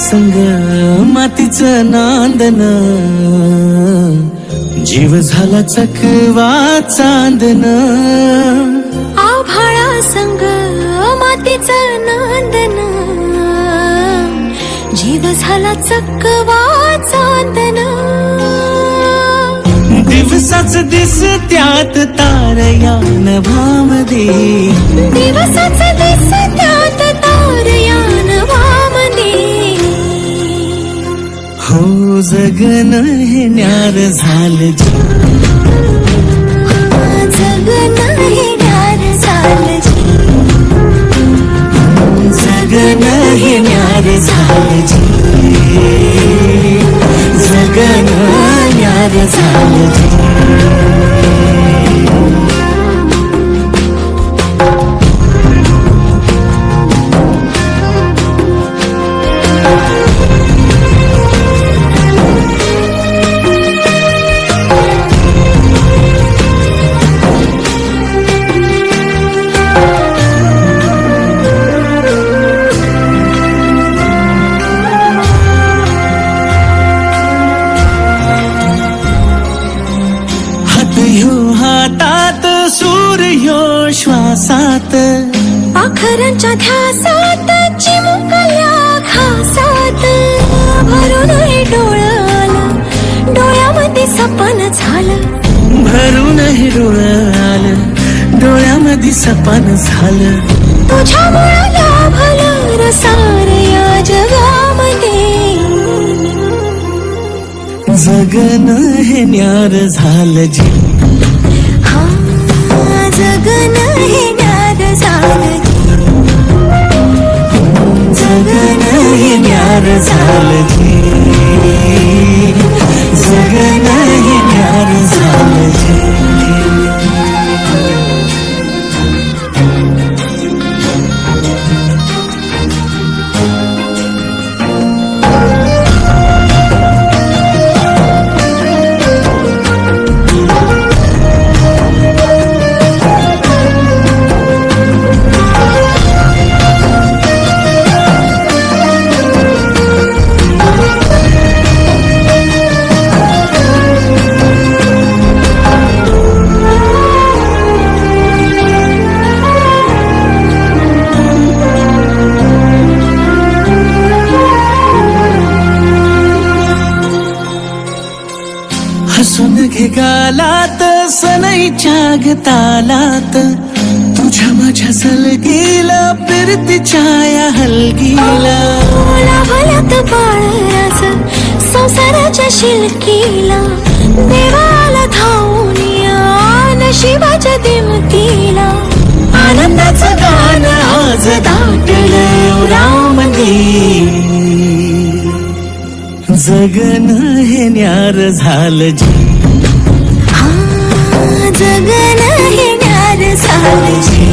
संग मातीचं नांदन, जीव झाला चकवा चांदन. आभाळा संग मातीचं नांदन, जीव झाला चकवा चांदन. दिवसाच दिस त्यात तारया नभामध्ये, दिवसाच दिस त्यात तारया नभामध्ये. हो जगन हे न्यार झालं जी, जगन हे न्यार झालं जी, जगन हे न्यार झालं जी, जगन न्यार झालं जी. हातात सूर्यो श्वासात, पाखरांच्या ध्यासात चिमुकल्या घासात. भरून हे डोळं आलं, डोळ्यामध्ये सपन झालं. भरून हे डोळं आलं, डोळ्यामध्ये सपन झालं. तुझ्यामुळं लाभलं रसार या जगामध्ये. जगन हे न्यार झालं जी, जगन हे न्यार झालं जी, जगन हे न्यार झालं जी, जगन हे न्यार झालं जी. हसून घे गालात सनईच्या गतालात, तुझ्या माझ्या सलगीला फिरतीच्या या हलगीला. लाभल्यात बाळराज संसाराच्या शिलकीला, देवाला धावून या नशिबाच्या दिमतीला. आनंदाचं गाणं आज दाटलं उरामध्ये, जगन हे न्यार झालं जी, जगन हे न्यार झालं जी,